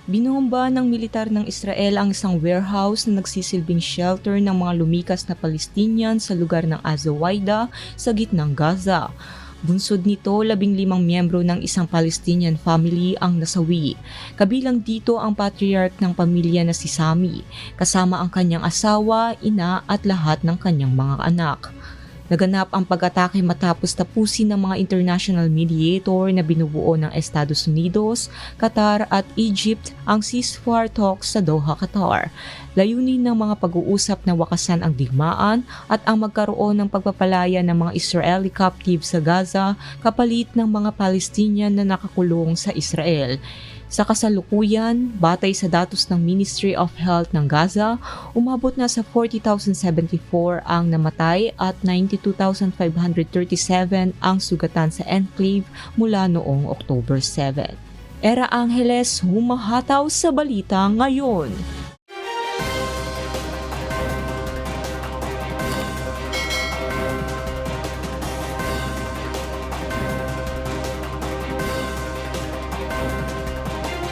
Binomba ng militar ng Israel ang isang warehouse na nagsisilbing shelter ng mga lumikas na Palestinian sa lugar ng Azawaida sa gitnang Gaza. Bunsod nito, 15 miyembro ng isang Palestinian family ang nasawi. Kabilang dito ang patriarch ng pamilya na si Sami, kasama ang kanyang asawa, ina at lahat ng kanyang mga anak. Naganap ang pag-atake matapos tapusin ng mga international mediator na binubuo ng Estados Unidos, Qatar at Egypt ang ceasefire talks sa Doha, Qatar. Layunin ng mga pag-uusap na wakasan ang digmaan at ang magkaroon ng pagpapalaya ng mga Israeli captive sa Gaza kapalit ng mga Palestinian na nakakulong sa Israel. Sa kasalukuyan, batay sa datos ng Ministry of Health ng Gaza, umabot na sa 40,074 ang namatay at 92,537 ang sugatan sa enclave mula noong October 7. Era Angeles, humahataw sa balita ngayon.